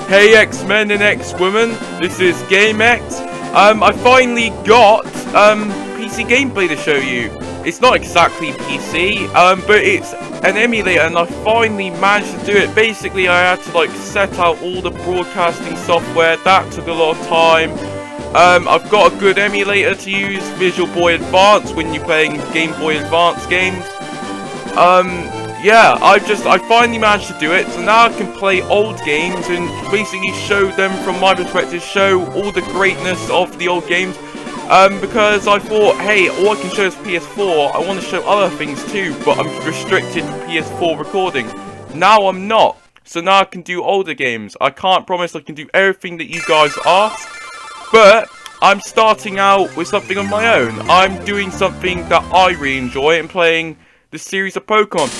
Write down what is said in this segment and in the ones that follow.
Hey X-Men and X-Women, this is GameX. I finally got PC gameplay to show you. It's not exactly PC, but it's an emulator, and I finally managed to do it. Basically, I had to set out all the broadcasting software. That took a lot of time. I've got a good emulator to use, Visual Boy Advance, when you're playing Game Boy Advance games. Yeah, I finally managed to do it, so now I can play old games and basically show them from my perspective, show all the greatness of the old games, because I thought, hey, all I can show is PS4, I want to show other things too, but I'm restricted to PS4 recording. Now I'm not, so now I can do older games. I can't promise I can do everything that you guys ask, but I'm starting out with something of my own. I'm doing something that I really enjoy and playing the series of Pokemon.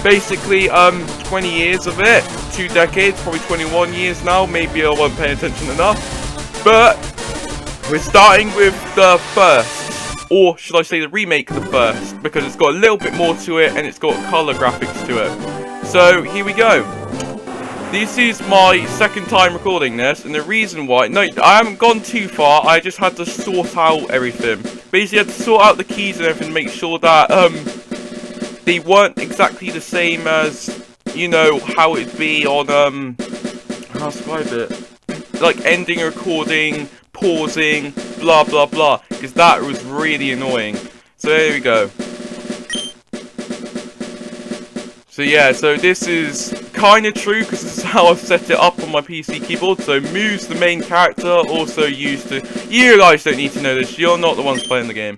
Basically, 20 years of it, 2 decades, probably 21 years now, maybe I wasn't paying attention enough, but we're starting with the first, or should I say the remake of the first, because it's got a little bit more to it, and it's got colour graphics to it. So, here we go. This is my second time recording this, and the reason why, no, I haven't gone too far, I just had to sort out everything. Basically, I had to sort out the keys and everything to make sure that, they weren't exactly the same as, you know, how it'd be on, how to describe it? Like, ending a recording, pausing, blah, blah, blah. Because that was really annoying. So, there we go. So, yeah, so this is kind of true, because this is how I've set it up on my PC keyboard. So, move's the main character, also used to... You guys don't need to know this, you're not the ones playing the game.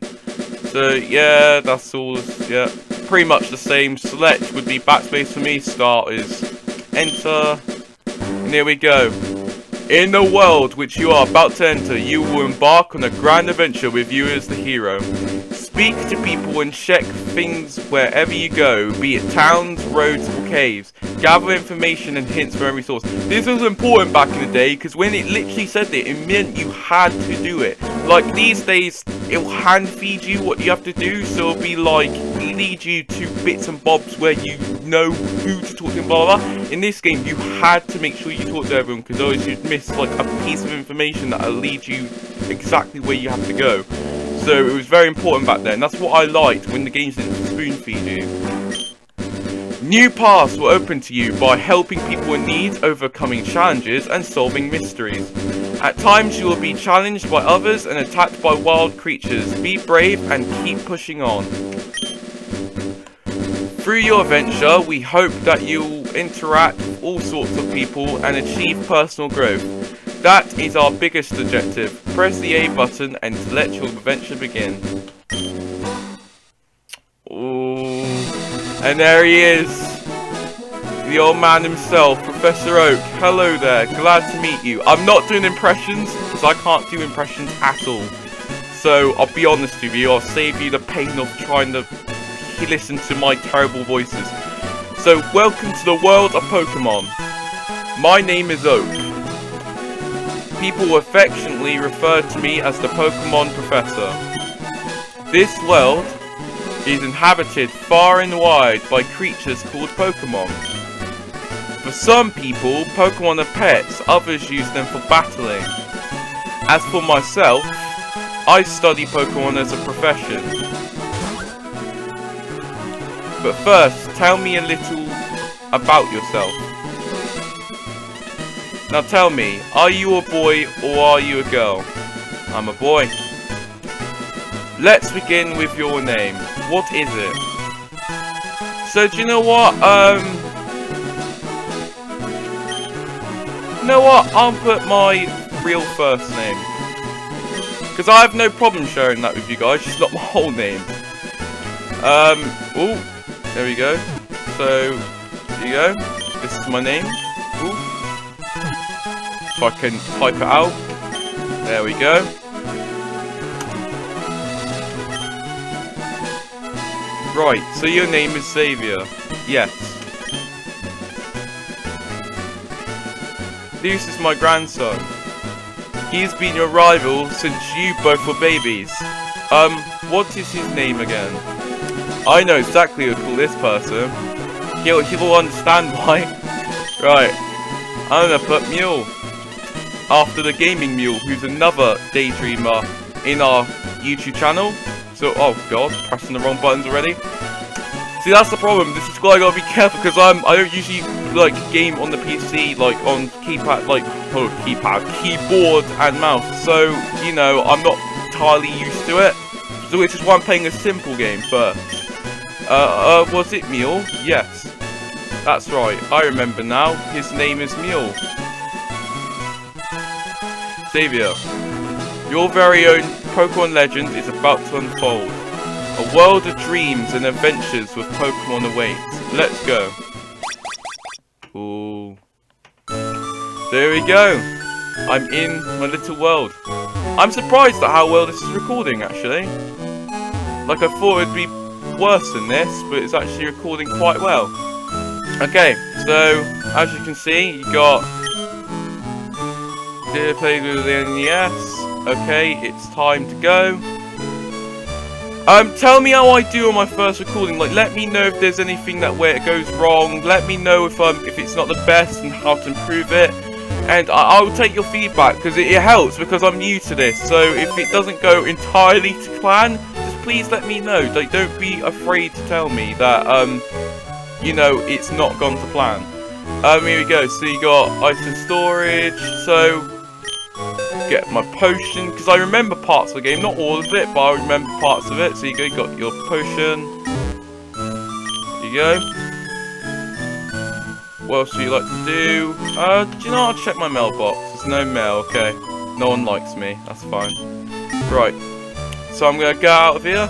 So, yeah, that's all, yeah. Pretty much the same. Select would be backspace for me. Start is enter. And here we go. In the world which you are about to enter, you will embark on a grand adventure with you as the hero. Speak to people and check things wherever you go, be it towns, roads, or caves. Gather information and hints from every source. This was important back in the day, because when it literally said it meant you had to do it. Like, these days, it'll hand feed you what you have to do, so it'll be like, lead you to bits and bobs where you know who to talk to and blah blah blah. In this game, you had to make sure you talk to everyone, because otherwise you'd miss like a piece of information that'll lead you exactly where you have to go. So it was very important back then. That's what I liked when the games didn't spoon feed you. New paths were open to you by helping people in need, overcoming challenges, and solving mysteries. At times you will be challenged by others and attacked by wild creatures. Be brave and keep pushing on. Through your adventure, we hope that you'll interact with all sorts of people and achieve personal growth. That is our biggest objective. Press the A button and let your adventure begin. Ooh. And there he is. The old man himself, Professor Oak. Hello there, glad to meet you. I'm not doing impressions, because I can't do impressions at all. So, I'll be honest with you, I'll save you the pain of trying to listen to my terrible voices. So, welcome to the world of Pokemon. My name is Oak. People affectionately refer to me as the Pokemon Professor. This world is inhabited far and wide by creatures called Pokemon. For some people, Pokemon are pets, others use them for battling. As for myself, I study Pokemon as a profession. But first, tell me a little about yourself. Now tell me, are you a boy or are you a girl? I'm a boy. Let's begin with your name. What is it? So do you know what? You know what? I'll put my real first name. Because I have no problem sharing that with you guys, just not my whole name. Oh, there we go. So, here you go. This is my name. Ooh. If I can type it out. There we go. Right, so your name is Xavier. Yes. This is my grandson. He's been your rival since you both were babies. What is his name again? I know exactly who to call this person. He'll understand why. Right. I'm gonna put Mule after the gaming Mule, who's another Daydreamer in our YouTube channel. So, oh god, pressing the wrong buttons already. See, that's the problem. This is why I gotta be careful, because I don't usually like game on the PC, like on keypad, like keyboard and mouse. So, you know, I'm not entirely used to it. So, which is why I'm playing a simple game first. Was it Mule? Yes. That's right, I remember now. His name is Mule. Xavier, your very own Pokemon legend is about to unfold. A world of dreams and adventures with Pokemon awaits. Let's go. Ooh. There we go. I'm in my little world. I'm surprised at how well this is recording, actually. Like, I thought it'd be worse than this, but it's actually recording quite well. Okay, so, as you can see, you got... Did I play with the NES? Okay, it's time to go. Tell me how I do on my first recording. Like, let me know if there's anything where it goes wrong. Let me know if it's not the best and how to improve it. And I'll take your feedback, because it helps, because I'm new to this. So if it doesn't go entirely to plan, just please let me know. Like, don't be afraid to tell me that you know, it's not gone to plan. Here we go. So you got ice and storage. So get my potion, because I remember parts of the game, not all of it, but I remember parts of it. So you got your potion. There you go. What else do you like to do? Did you know I'll check my mailbox? There's no mail, okay. No one likes me, that's fine. Right. So I'm gonna get out of here.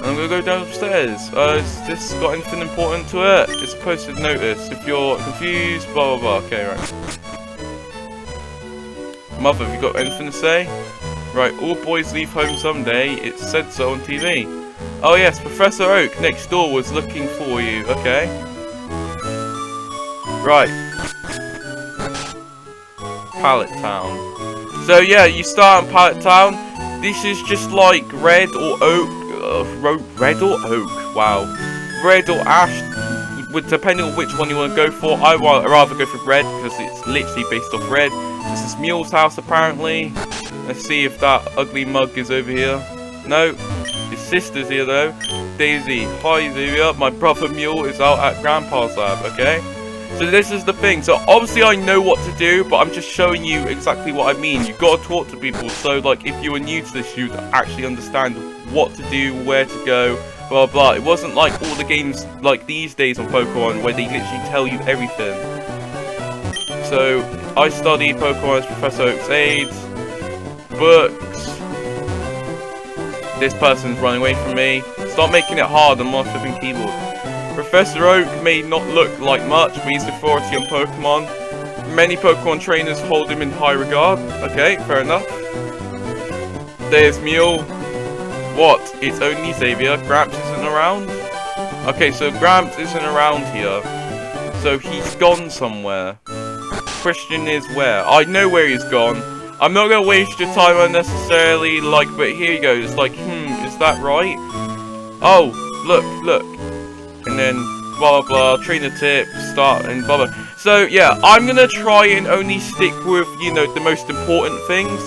And I'm gonna go downstairs. Has this got anything important to it? It's a posted notice. If you're confused, blah blah blah. Okay, right. Mother, have you got anything to say? Right, all boys leave home someday. It said so on TV. Oh yes, Professor Oak next door was looking for you. Okay. Right. Pallet Town. So yeah, you start in Pallet Town. This is just like Red or Oak. Red or Oak? Wow. Red or Ash. Depending on which one you want to go for. I'd rather go for Red because it's literally based off Red. This is Mule's house apparently. Let's see if that ugly mug is over here. No. His sister's here though. Daisy. Hi Xavier. My brother Mule is out at Grandpa's lab. Okay. So this is the thing. So obviously I know what to do, but I'm just showing you exactly what I mean. You've got to talk to people. So like if you were new to this, you'd actually understand what to do, where to go, blah blah. It wasn't like all the games like these days on Pokemon where they literally tell you everything. So I study Pokemon as Professor Oak's aides. Books. This person's running away from me. Stop making it hard on my flipping keyboard. Professor Oak may not look like much, but he's the authority on Pokemon. Many Pokemon trainers hold him in high regard. Okay, fair enough. There's Mule. What? It's only Xavier. Gramps isn't around? Okay, so Gramps isn't around here. So he's gone somewhere. Question is where? I know where he's gone. I'm not going to waste your time unnecessarily, like, but here you go. It's like, is that right? Oh, look. And then, blah, blah, blah, trainer tips, start, and blah, blah. So, yeah, I'm going to try and only stick with, you know, the most important things.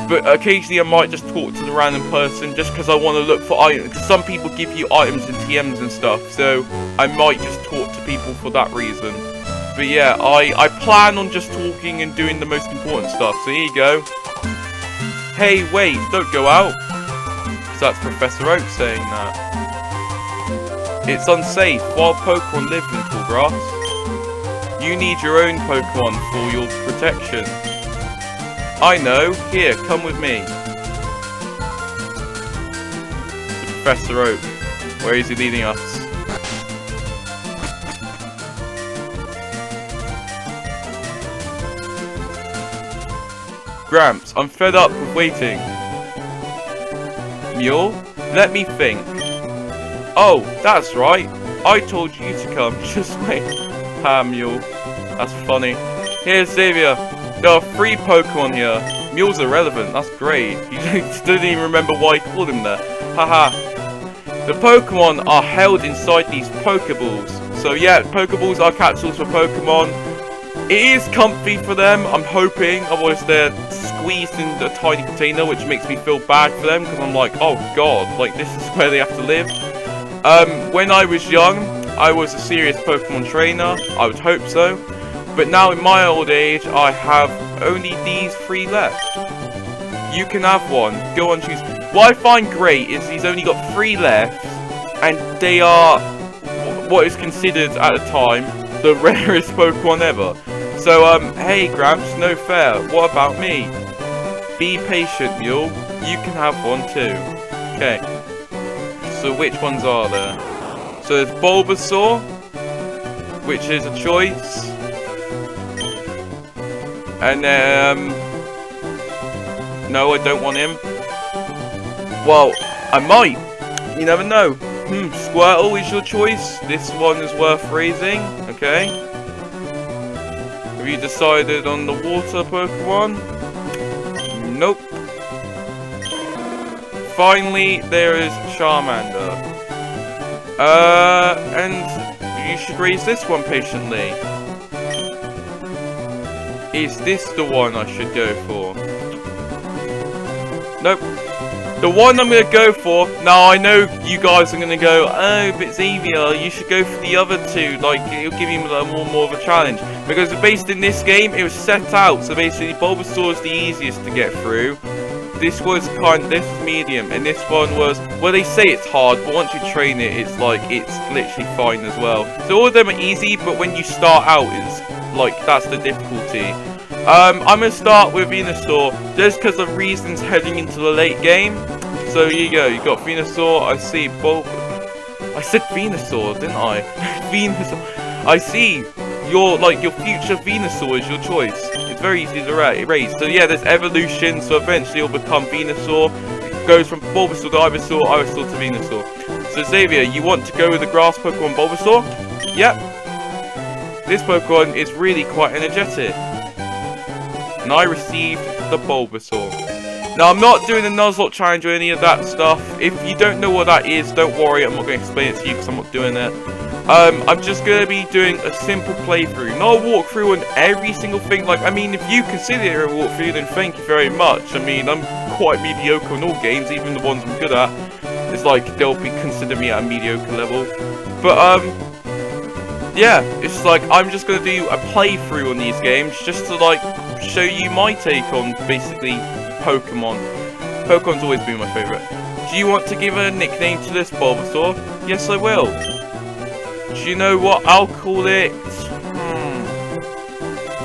But occasionally I might just talk to the random person just because I want to look for items. Some people give you items and TMs and stuff. So, I might just talk to people for that reason. But yeah, I plan on just talking and doing the most important stuff. So, here you go. Hey, wait, don't go out. Because that's Professor Oak saying that. It's unsafe. Wild Pokemon live in tall grass. You need your own Pokemon for your protection. I know. Here, come with me. To Professor Oak. Where is he leading us? Gramps, I'm fed up with waiting. Mule, let me think. Oh, that's right. I told you to come. Just wait. Ha, Mule. That's funny. Here's Xavier. There are 3 Pokemon here. Mule's irrelevant. That's great. He didn't even remember why I called him there. Haha. The Pokemon are held inside these Pokeballs. So yeah, Pokeballs are capsules for Pokemon. It is comfy for them, I'm hoping, otherwise they're squeezed in a tiny container, which makes me feel bad for them, because I'm like, oh god, like this is where they have to live. When I was young, I was a serious Pokemon trainer, I would hope so, but now in my old age, I have only these 3 left. You can have one, go on, choose. What I find great is he's only got 3 left, and they are what is considered at the time the rarest Pokemon ever. So, hey Gramps, no fair, what about me? Be patient, Mule, you can have one too. Okay, so which ones are there? So there's Bulbasaur, which is a choice. And then, no, I don't want him. Well, I might, you never know. Squirtle is your choice. This one is worth raising, okay. Have you decided on the water Pokemon? Nope. Finally, there is Charmander. And you should raise this one patiently. Is this the one I should go for? Nope. The one I'm going to go for, now I know you guys are going to go, oh, but Xavier, you should go for the other 2, like, it'll give you more of a challenge. Because based in this game, it was set out, so basically Bulbasaur is the easiest to get through. This was this is medium, and this one was, well, they say it's hard, but once you train it, it's like, it's literally fine as well. So all of them are easy, but when you start out, it's like, that's the difficulty. I'm going to start with Venusaur, just because of reasons heading into the late game. So here you go, you got Venusaur, I see I said Venusaur, didn't I? Venusaur. I see your future Venusaur is your choice. It's very easy to raise. So yeah, there's evolution, so eventually it'll become Venusaur. It goes from Bulbasaur to Ivysaur, Ivysaur to Venusaur. So Xavier, you want to go with the grass Pokemon Bulbasaur? Yep. This Pokemon is really quite energetic. And I received the Bulbasaur. Now, I'm not doing the Nuzlocke challenge or any of that stuff. If you don't know what that is, don't worry, I'm not going to explain it to you because I'm not doing it. I'm just going to be doing a simple playthrough, not a walkthrough on every single thing. Like, I mean, if you consider it a walkthrough, then thank you very much. I mean, I'm quite mediocre on all games, even the ones I'm good at. It's like, they'll be consider me at a mediocre level. But, yeah, it's like, I'm just going to do a playthrough on these games, just to, like, show you my take on, basically, Pokemon. Pokemon's always been my favourite. Do you want to give a nickname to this Bulbasaur? Yes, I will. Do you know what? I'll call it...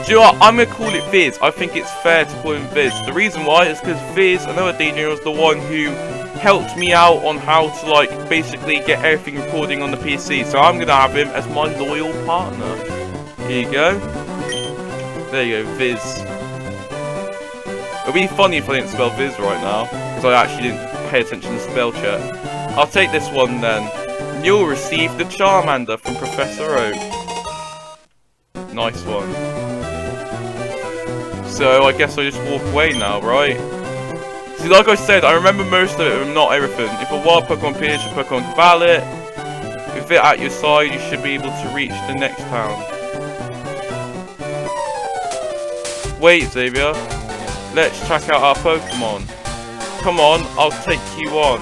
Do you know what? I'm going to call it Viz. I think it's fair to call him Viz. The reason why is because Viz, another DayDreamer, was the one who helped me out on how to, like, basically get everything recording on the PC. So I'm going to have him as my loyal partner. Here you go. There you go, Viz. It'll be funny if I didn't spell Viz right now, because I actually didn't pay attention to spell check. I'll take this one then. You'll receive the Charmander from Professor Oak. Nice one. So I guess I just walk away now, right? See, like I said, I remember most of it, but not everything. If a wild Pokemon appears, your Pokemon can battle it. With it at your side, you should be able to reach the next town. Wait, Xavier. Let's check out our Pokemon. Come on, I'll take you on.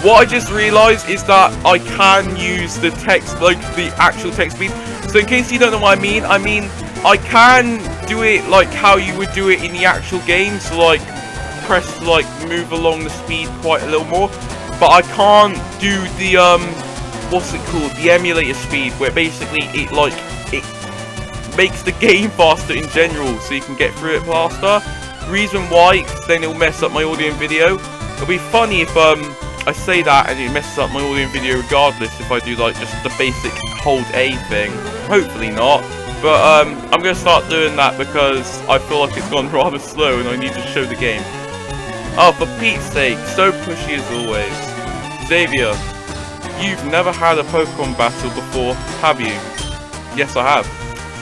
What I just realised is that I can use the text, like the actual text speed. So in case you don't know what I mean I can do it like how you would do it in the actual game. So like press like move along the speed quite a little more. But I can't do the what's it called? The emulator speed, where basically it makes the game faster in general, so you can get through it faster. Reason why, because then it'll mess up my audio and video. It'll be funny if I say that and it messes up my audio and video regardless if I do like just the basic hold A thing. Hopefully not. But I'm going to start doing that because I feel like it's gone rather slow and I need to show the game. Oh, for Pete's sake, so pushy as always. Xavier, you've never had a Pokemon battle before, have you? Yes, I have.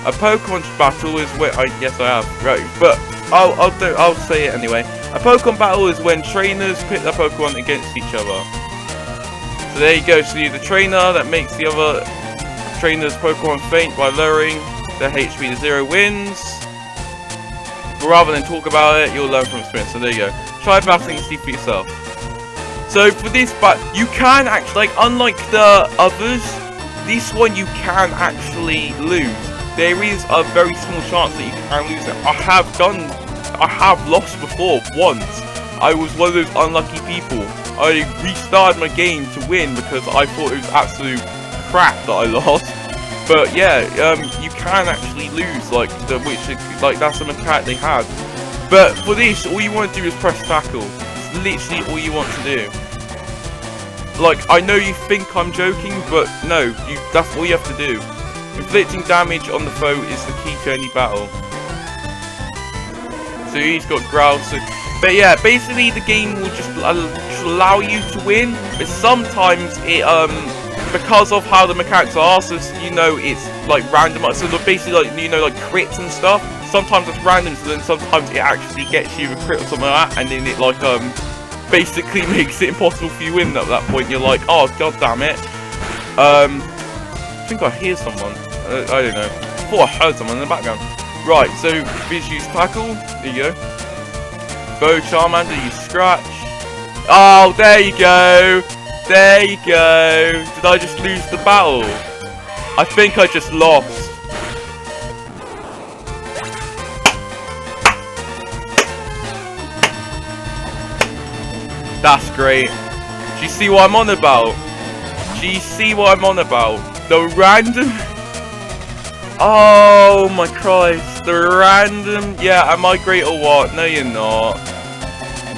A Pokemon battle is where yes, I have. Right, but I'll say it anyway. A Pokemon battle is when trainers pit their Pokemon against each other. So there you go. So you're the trainer that makes the other trainers Pokemon faint by lowering their HP to 0 wins. But rather than talk about it, you'll learn from experience. So there you go. Try battling and see for yourself. So for this, but you can actually, like, unlike the others, this one you can actually lose. There is a very small chance that you can lose it. I have lost before, once. I was one of those unlucky people. I restarted my game to win because I thought it was absolute crap that I lost. But yeah, you can actually lose, like, that's a mechanic they had. But for this, all you want to do is press tackle. It's literally all you want to do. Like, I know you think I'm joking, but no, that's all you have to do. Inflicting damage on the foe is the key to any battle. So he's got growls. But yeah, basically the game will just allow you to win. But sometimes it, because of how the mechanics are, so you know it's like random. So basically, like, you know, like crits and stuff. Sometimes it's random, so then sometimes it actually gets you a crit or something like that, and then it like basically makes it impossible for you to win at that point. You're like, oh god damn it. I think I hear someone. I don't know. I thought I heard someone in the background. Right, so Viz use tackle. There you go. Bo Charmander, you scratch. Oh, there you go. There you go. Did I just lose the battle? I think I just lost. That's great. Do you see what I'm on about? Do you see what I'm on about? The random... Oh my Christ. The random... Yeah, am I great or what? No, you're not.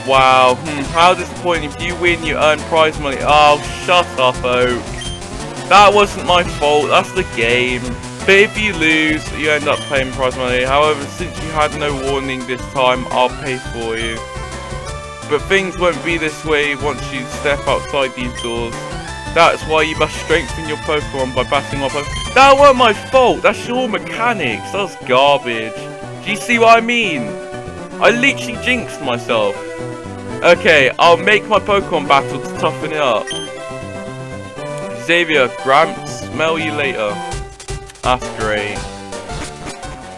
Wow. How disappointing. If you win, you earn prize money. Oh, shut up, Oak. That wasn't my fault. That's the game. But if you lose, you end up paying prize money. However, since you had no warning this time, I'll pay for you. But things won't be this way once you step outside these doors. That's why you must strengthen your Pokemon by battling up. That weren't my fault. That's your mechanics. That's garbage. Do you see what I mean? I literally jinxed myself. Okay, I'll make my Pokemon battle to toughen it up. Xavier, Gramps, smell you later. That's great.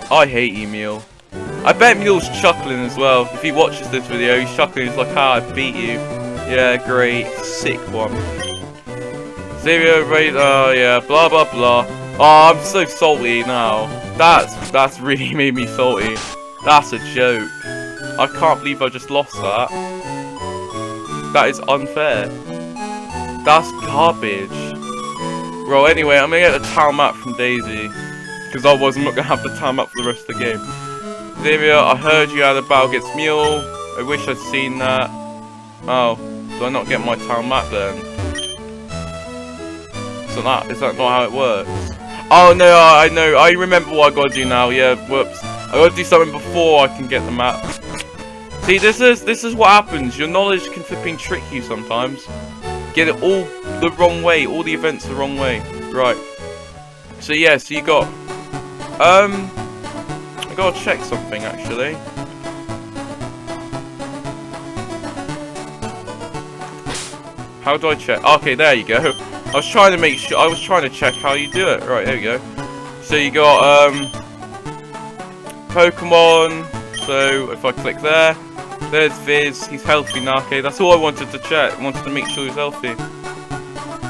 I hate you, Mew. I bet Mew's chuckling as well. If he watches this video, he's chuckling. He's like, ah, I beat you. Yeah, great. Sick one. Xavier, raid, oh yeah, blah blah blah. Oh, I'm so salty now. That's really made me salty. That's a joke. I can't believe I just lost that. That is unfair. That's garbage. Well, anyway, I'm gonna get the town map from Daisy. Because otherwise I'm not gonna have the town map for the rest of the game. Xavier, I heard you had a battle against Mule. I wish I'd seen that. Oh, do I not get my town map then? Is that not how it works? Oh no, I know. I remember what I gotta do now. Yeah, whoops. I gotta do something before I can get the map. See, this is what happens. Your knowledge can flipping trick you sometimes. Get it all the wrong way. All the events the wrong way. Right. So yeah, so you got I gotta check something actually. How do I check? Okay, there you go. I was trying to make sure. I was trying to check how you do it. Right, there you go. So you got Pokemon. So if I click there, there's Viz. He's healthy now. Okay, that's all I wanted to check. I wanted to make sure he's healthy.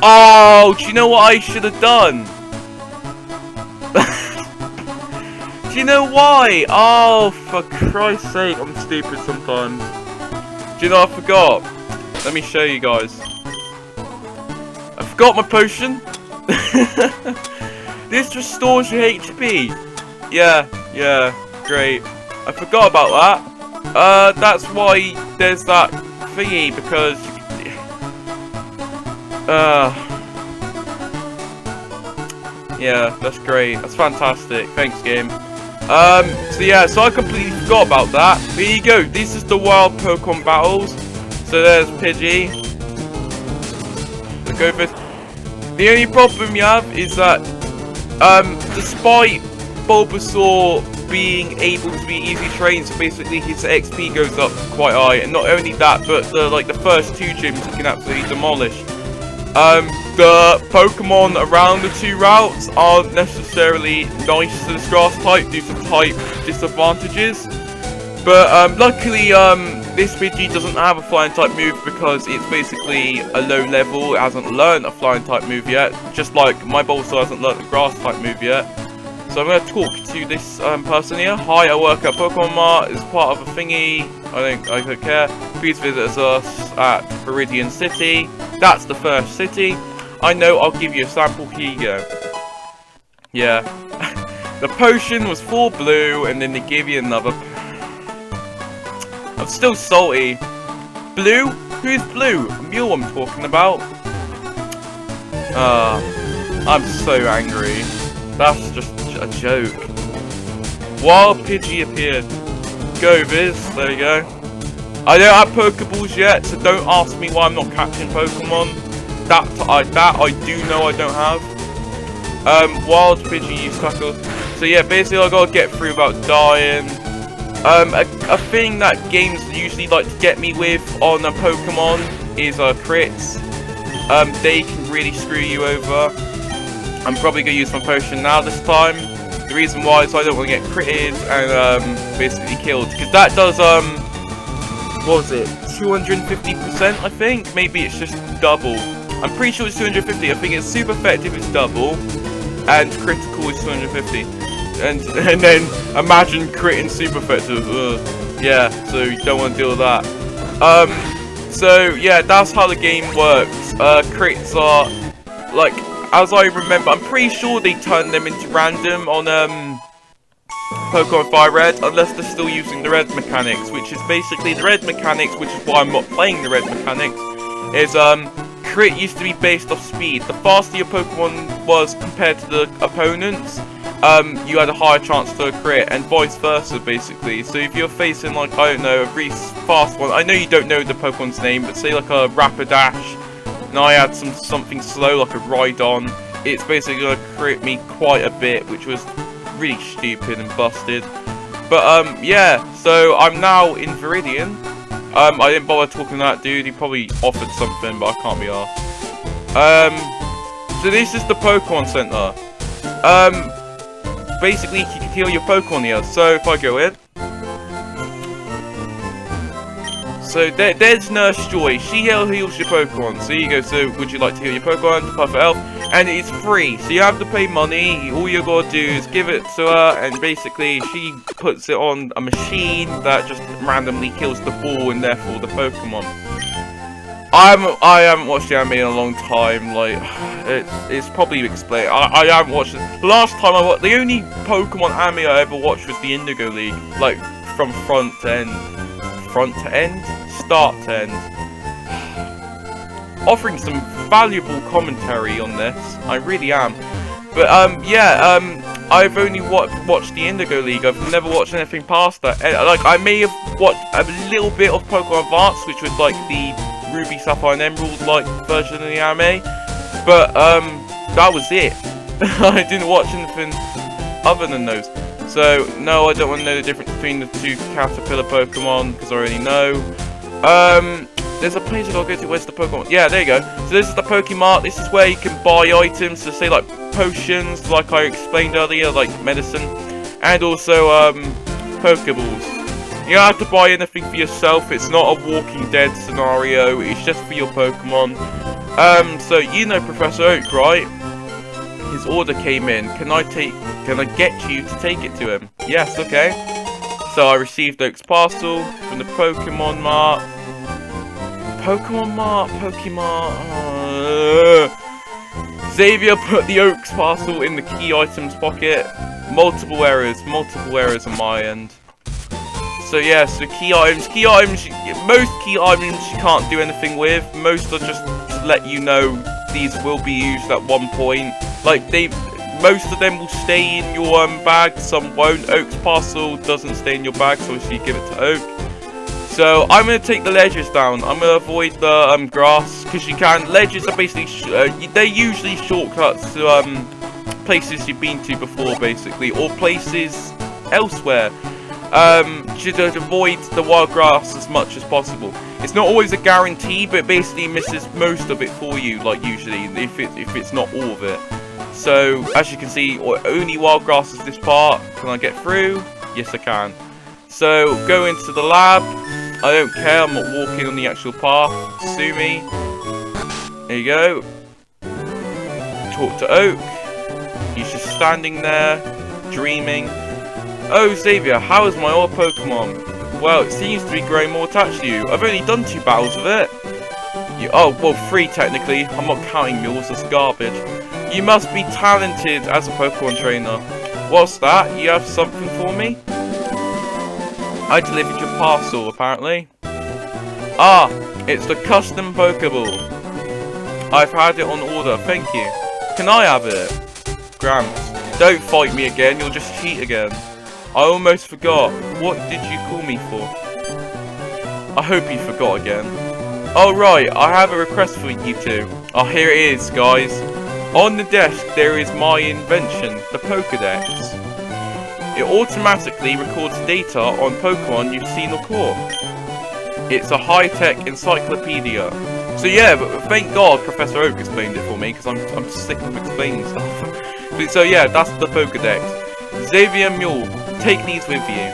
Oh, do you know what I should have done? Do you know why? Oh, for Christ's sake, I'm stupid sometimes. Do you know what I forgot? Let me show you guys. I forgot my potion. This restores your HP. Yeah, great. I forgot about that. That's why there's that thingy, because yeah, that's great. That's fantastic. Thanks, game. So yeah, so I completely forgot about that. There you go. This is the wild Pokemon battles. So there's Pidgey. Go for it. The only problem you have is that, despite Bulbasaur being able to be easy trained, so basically his XP goes up quite high, and not only that, but the first two gyms he can absolutely demolish. the Pokemon around the 2 routes aren't necessarily nice to this grass type due to type disadvantages. But luckily, this Pidgey doesn't have a flying type move because it's basically a low level. It hasn't learned a flying type move yet, just like my Bulbasaur hasn't learned the grass type move yet. So I'm going to talk to this person here. Hi, I work at Pokemon Mart. It's part of a thingy. I don't care. Please visit us at Viridian City. That's the first city. I know, I'll give you a sample. Here you go. Yeah. The potion was 4 blue, and then they give you another. I'm still salty. Blue? Who's blue? Mew I'm talking about. I'm so angry. That's just a joke. Wild Pidgey appeared. Go Viz, there you go. I don't have Pokeballs yet, so don't ask me why I'm not catching Pokemon. That I do know I don't have. Wild Pidgey use tackle. So yeah, basically I gotta get through without dying. A thing that games usually like to get me with on a Pokemon is crits. They can really screw you over. I'm probably going to use my potion now this time. The reason why is I don't want to get critted and basically killed. Because that does, what was it, 250% I think? Maybe it's just double. I'm pretty sure it's 250. I think it's super effective is double. And critical is 250. And then imagine crit super effective. Yeah, so you don't want to deal with that. So yeah, that's how the game works. Crits are, like, as I remember, I'm pretty sure they turned them into random on Pokemon Fire Red, unless they're still using the red mechanics, which is basically the red mechanics, which is why I'm not playing the red mechanics, is crit used to be based off speed. The faster your Pokemon was compared to the opponents, you had a higher chance to a crit, and vice versa basically. So if you're facing, like, I don't know, a really fast one, I know you don't know the Pokemon's name, but say like a Rapidash, and I had something slow like a Rhydon, it's basically going to crit me quite a bit, which was really stupid and busted. But yeah, so I'm now in Viridian. I didn't bother talking to that dude, he probably offered something, but I can't be arsed. So this is the Pokemon Center. Basically you can heal your Pokemon here, so if I go in. So there's Nurse Joy, she heals your Pokemon, so here you go. So would you like to heal your Pokemon to puff health? And it's free, so you have to pay money. All you gotta do is give it to her, and basically she puts it on a machine that just randomly kills the ball and therefore the Pokemon. I haven't watched the anime in a long time, like, it's probably explained. I haven't watched it. The last time I watched, the only Pokemon anime I ever watched was the Indigo League, like, from front to end. Start to end. Offering some valuable commentary on this, I really am. But yeah, I've only watched the Indigo League. I've never watched anything past that. Like, I may have watched a little bit of Pokemon Advance, which was like the Ruby, Sapphire and Emerald like version of the anime, but that was it. I didn't watch anything other than those. So no, I don't want to know the difference between the 2 caterpillar Pokemon because I already know. There's a place I gotta go to. Where's the Pokemon? Yeah, there you go. So this is the Pokemart. This is where you can buy items, so say like potions, like I explained earlier, like medicine, and also Pokeballs. You don't have to buy anything for yourself. It's not a Walking Dead scenario. It's just for your Pokemon. So you know Professor Oak, right? His order came in. Can I get you to take it to him? Yes, okay. So I received Oak's parcel from the Pokemon Mart. Xavier put the Oak's parcel in the key items pocket. Multiple errors on my end. So yeah, so key items, most key items you can't do anything with. Most are just to let you know these will be used at one point. Like, most of them will stay in your bag, some won't. Oak's parcel doesn't stay in your bag, so obviously you give it to Oak. So I'm going to take the ledges down. I'm going to avoid the grass, because you can. Ledges are basically, they're usually shortcuts to places you've been to before, basically, or places elsewhere. should avoid the wild grass as much as possible. It's not always a guarantee, but it basically misses most of it for you, like usually, if it's not all of it. So, as you can see, only wild grass is this part. Can I get through? Yes, I can. So, go into the lab. I don't care, I'm not walking on the actual path. Sue me. There you go. Talk to Oak. He's just standing there, dreaming. Oh, Xavier, how is my old Pokemon? Well, it seems to be growing more attached to you. I've only done 2 battles with it. Oh, well, 3 technically. I'm not counting mules, that's garbage. You must be talented as a Pokemon trainer. What's that? You have something for me? I delivered your parcel, apparently. Ah, it's the custom Pokeball. I've had it on order, thank you. Can I have it? Gramps, don't fight me again, you'll just cheat again. I almost forgot. What did you call me for? I hope you forgot again. Oh right, I have a request for you two. Oh, here it is, guys. On the desk there is my invention, the Pokédex. It automatically records data on Pokemon you've seen or caught. It's a high-tech encyclopedia. So yeah, but thank God Professor Oak explained it for me, because I'm sick of explaining stuff. So yeah, that's the Pokédex. Xavier Mule, take these with you.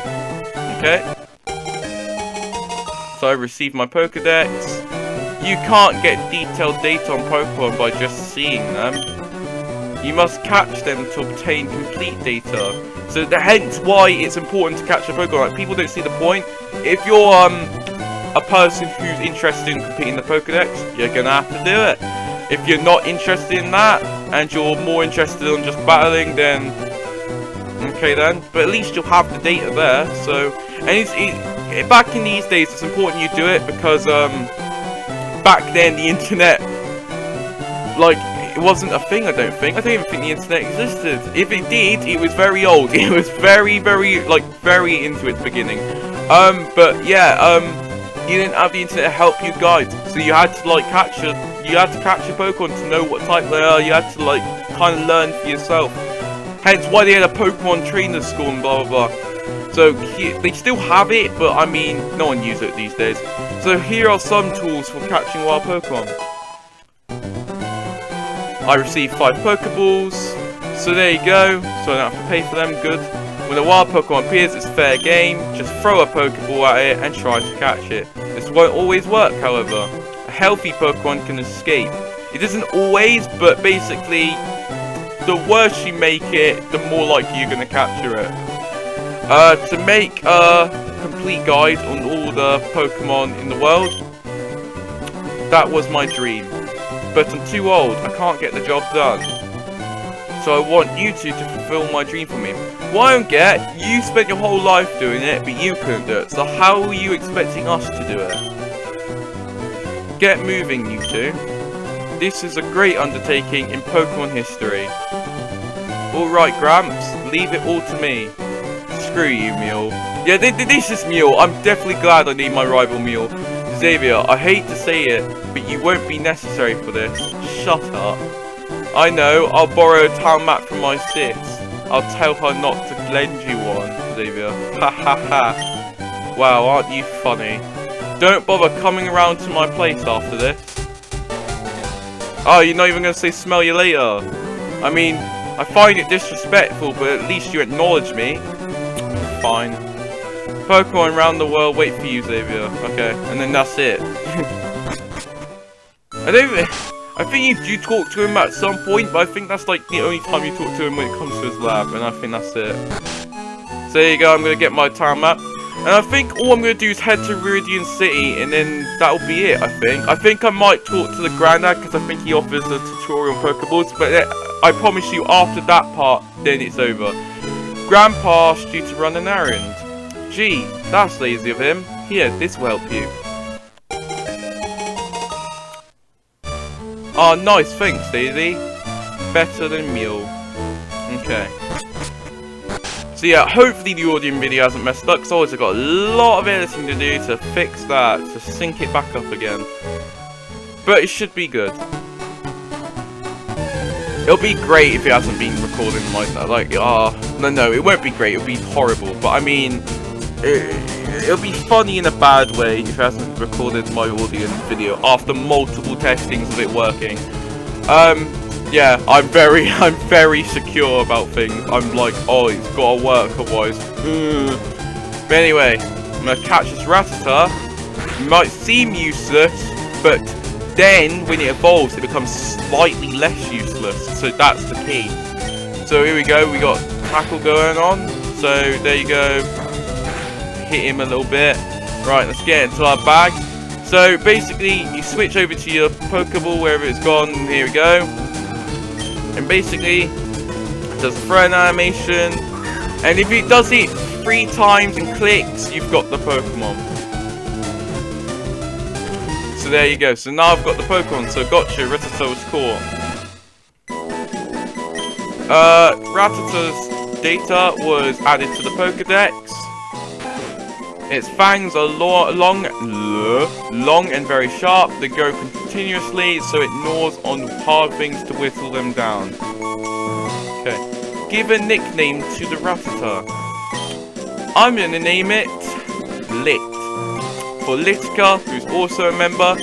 Okay? So I received my Pokédex. You can't get detailed data on Pokemon by just seeing them. You must catch them to obtain complete data. So hence why it's important to catch a Pokemon. Like, people don't see the point. If you're a person who's interested in completing the Pokédex, you're gonna have to do it. If you're not interested in that, and you're more interested in just battling, then okay then. But at least you'll have the data there. So, and back in these days, it's important you do it because back then the internet, like, it wasn't a thing. I don't even think the internet existed. If it did, it was very old. It was very into its beginning. But yeah, you didn't have the internet to help you guide, so you had to catch a Pokemon to know what type they are. You had to kind of learn for yourself. Hence why they had a Pokemon trainer school and blah blah blah. So they still have it, but I mean, no one uses it these days. So here are some tools for catching wild Pokemon. I received 5 Pokeballs, so there you go. So I don't have to pay for them. Good. When a wild Pokemon appears, it's fair game. Just throw a Pokeball at it and try to catch it. This won't always work, however. A healthy Pokemon can escape. It isn't always, but basically, the worse you make it, the more likely you're going to capture it. To make a complete guide on all the Pokemon in the world, that was my dream. But I'm too old, I can't get the job done. So I want you two to fulfill my dream for me. What I don't get, you spent your whole life doing it, but you couldn't do it. So how are you expecting us to do it? Get moving, you two. This is a great undertaking in Pokemon history. Alright, Gramps, leave it all to me. Screw you, Mule. Yeah, this is Mule. I'm definitely glad I need my rival Mule. Xavier, I hate to say it, but you won't be necessary for this. Shut up. I know, I'll borrow a town map from my sis. I'll tell her not to lend you one, Xavier. Ha ha ha. Wow, aren't you funny? Don't bother coming around to my place after this. Oh, you're not even going to say smell you later. I mean, I find it disrespectful, but at least you acknowledge me. Fine. Pokemon around the world wait for you, Xavier. Okay, and then that's it. I think you talk to him at some point, but I think that's the only time you talk to him when it comes to his lab, and I think that's it. So there you go, I'm going to get my town map. And I think all I'm going to do is head to Viridian City, and then that'll be it, I think. I think I might talk to the Grandad, because I think he offers a tutorial on Pokeballs, but I promise you, after that part, then it's over. Grandpa's due to run an errand. Gee, that's lazy of him. Here, this will help you. Oh, nice, thanks, Daisy. Better than Mule. Okay. So yeah, hopefully the audio video hasn't messed up, because I also got a lot of editing to do to fix that, to sync it back up again. But it should be good. It'll be great if it hasn't been recorded like that. No, it won't be great, it'll be horrible. But I mean, it'll be funny in a bad way if it hasn't recorded my audio and video after multiple testings of it working. Yeah, I'm very secure about things. I'm like, oh, it's gotta work, otherwise. But anyway, I'm gonna catch this Rattata. It might seem useless, but then when it evolves, it becomes slightly less useless. So that's the key. So here we go. We got tackle going on. So there you go. Hit him a little bit. Right, let's get into our bag. So basically, you switch over to your Pokeball wherever it's gone. Here we go. And basically, it does a throwing animation. And if it does it 3 times and clicks, you've got the Pokemon. So there you go. So now I've got the Pokemon. So gotcha, Rattata was caught. Rattata's data was added to the Pokedex. Its fangs are long and very sharp. They grow continuously, so it gnaws on hard things to whittle them down. Okay. Give a nickname to the Rattata. I'm gonna name it Lit. For Litka, who's also a member.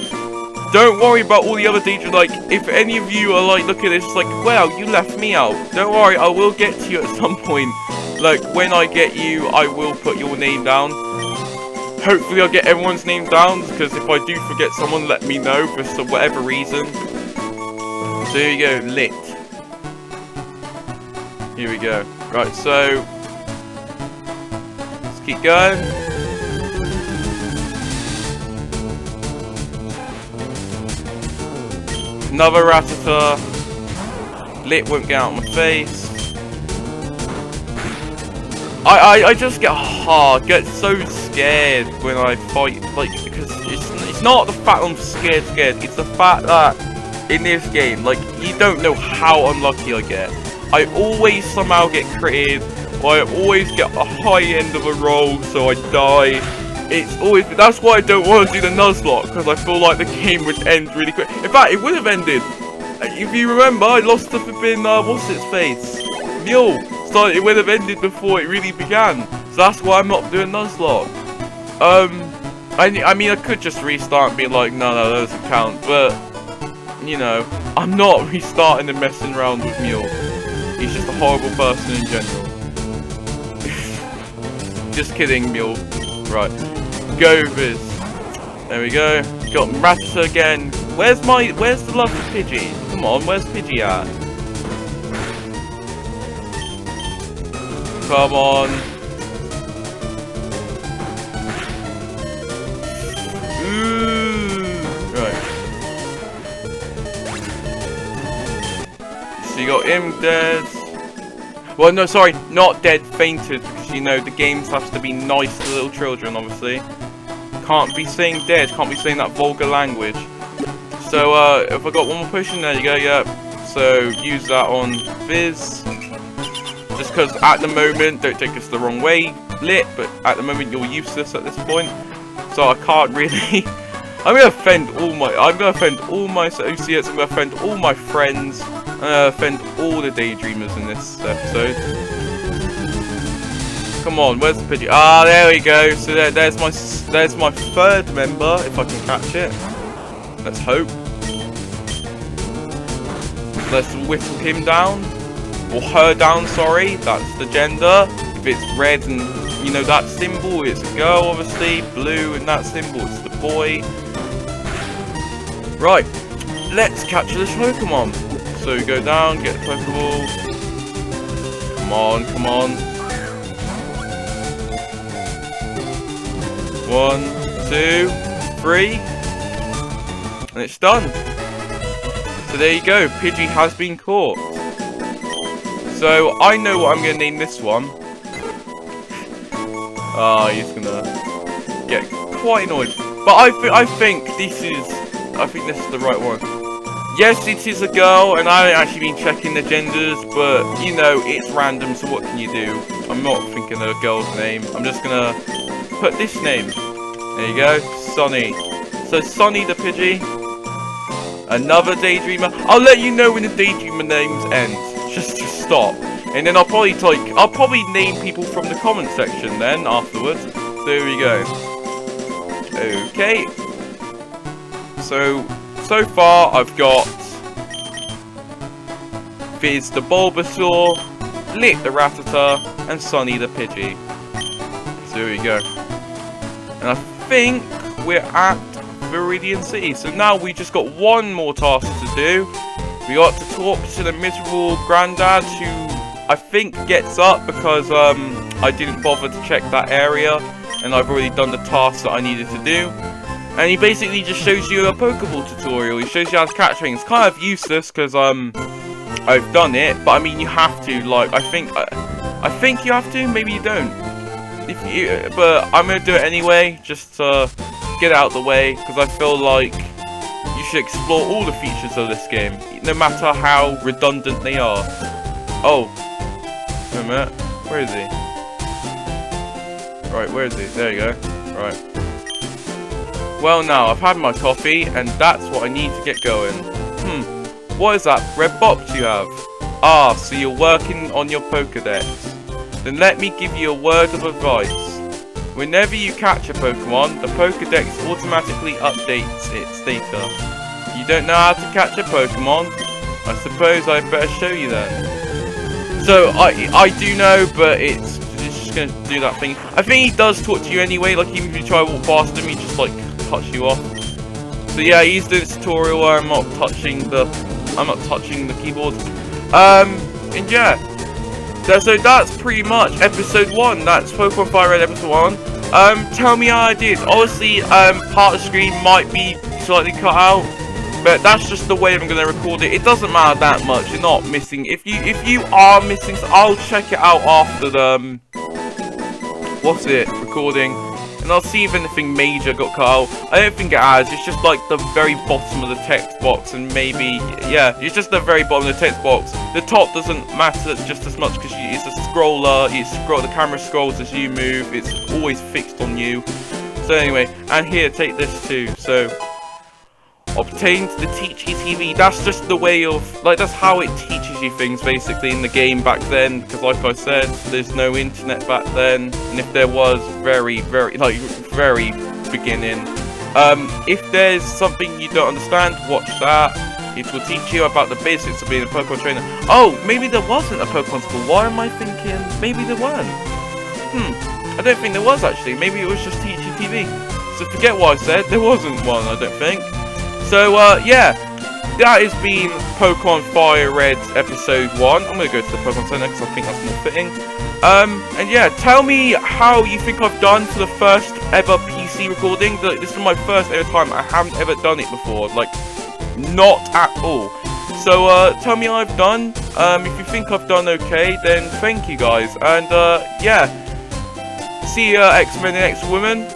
Don't worry about all the other DJs. Like, if any of you are like, look at this, like, well, you left me out. Don't worry, I will get to you at some point. Like, when I get you, I will put your name down. Hopefully I'll get everyone's name down, because if I do forget someone, let me know for whatever reason. So here we go, Lit. Here we go. Right, so let's keep going. Another Rattata. Lit won't get out of my face. I just get so scared when I fight, like, because it's not the fact I'm scared, it's the fact that in this game, like, you don't know how unlucky I get. I always somehow get critted, or I always get a high end of a roll, so I die. It's always, that's why I don't want to do the Nuzlocke, because I feel like the game would end really quick. In fact, it would have ended. If you remember, I lost the flipping, what's its face? Mule. So it would have ended before it really began. So that's why I'm not doing Nuzlocke. I mean, I could just restart and be like, no, that doesn't count. But, you know, I'm not restarting and messing around with Mule. He's just a horrible person in general. Just kidding, Mule. Right. Go, Viz. There we go. Got Rattata again. Where's the love for Pidgey? Come on, where's Pidgey at? Come on. Ooh. Right. So you got him dead. Well, no, sorry, not dead, fainted, because, you know, the games have to be nice to little children, obviously. Can't be saying dead, can't be saying that vulgar language. So, if I got one more potion, there you go, yeah. So, use that on Viz. Just because at the moment, don't take us the wrong way, Lit, but at the moment you're useless at this point. So I can't really... I'm gonna offend all my associates, I'm gonna offend all my friends, I'm gonna offend all the Daydreamers in this episode. Come on, where's the Pidgey? Ah, there we go. So there's my third member, if I can catch it. Let's hope. Let's whittle him down. Or her down, sorry. That's the gender. If it's red and, you know, that symbol, it's a girl, obviously. Blue and that symbol, it's the boy. Right. Let's capture this Pokemon. So we go down, get the Pokeball. Come on, come on. 1, 2, 3. And it's done. So there you go. Pidgey has been caught. So, I know what I'm going to name this one. He's going to get quite annoyed. But I think this is the right one. Yes, it is a girl, and I haven't actually been checking the genders, but, you know, it's random, so what can you do? I'm not thinking of a girl's name. I'm just going to put this name. There you go, Sunny. So, Sunny the Pidgey. Another Daydreamer. I'll let you know when the Daydreamer names end. Just to stop. And then I'll probably name people from the comment section then afterwards. So here we go. Okay. So far I've got Fizz the Bulbasaur, Lick the Rattata, and Sunny the Pidgey. So here we go. And I think we're at Viridian City. So now we just got one more task to do. We got to talk to the miserable granddad who I think gets up because I didn't bother to check that area. And I've already done the tasks that I needed to do. And he basically just shows you a Pokeball tutorial. He shows you how to catch things. It's kind of useless because I've done it, but I mean you have to. Like I think you have to. Maybe you don't. But I'm gonna do it anyway, just to get it out of the way, because I feel like you should explore all the features of this game, no matter how redundant they are. Oh, wait a minute. Where is he? Right, where is he? There you go. Right. Well, now I've had my coffee, and that's what I need to get going. What is that red box you have? Ah, so you're working on your Pokedex. Then let me give you a word of advice. Whenever you catch a Pokemon, the Pokedex automatically updates its data. You don't know how to catch a Pokemon? I suppose I'd better show you then. So, I do know, but it's just going to do that thing. I think he does talk to you anyway, like even if you try to walk past him, he just like touch you off. So yeah, he's doing this tutorial where I'm not touching the keyboard. And yeah. So that's pretty much episode 1. That's Pokemon Fire Red episode 1. Tell me how I did. Obviously, part of the screen might be slightly cut out, but that's just the way I'm going to record it. It doesn't matter that much. You're not missing. If you are missing, I'll check it out after the recording. And I'll see if anything major got cut out. I don't think it has. It's just like the very bottom of the text box, and maybe, yeah, it's just the very bottom of the text box. The top doesn't matter just as much because it's a scroller. The camera scrolls as you move. It's always fixed on you. So anyway, and here, take this too. So, obtained the Teachy TV. That's just the way of, like, that's how it teaches you things basically in the game back then. Because like I said, there's no internet back then, and if there was, very beginning. If there's something you don't understand, watch that. It will teach you about the basics of being a Pokemon trainer. Oh, maybe there wasn't a Pokemon school. Why am I thinking maybe there weren't? I don't think there was actually. Maybe it was just Teachy TV. So forget what I said. There wasn't one, I don't think. So, yeah, that has been Pokemon Fire Red Episode 1. I'm going to go to the Pokemon Center because I think that's more fitting. And yeah, tell me how you think I've done for the first ever PC recording. This is my first ever time. I haven't ever done it before. Like, not at all. So, tell me how I've done. If you think I've done okay, then thank you guys. And, yeah, see you, X-Men and X-Women.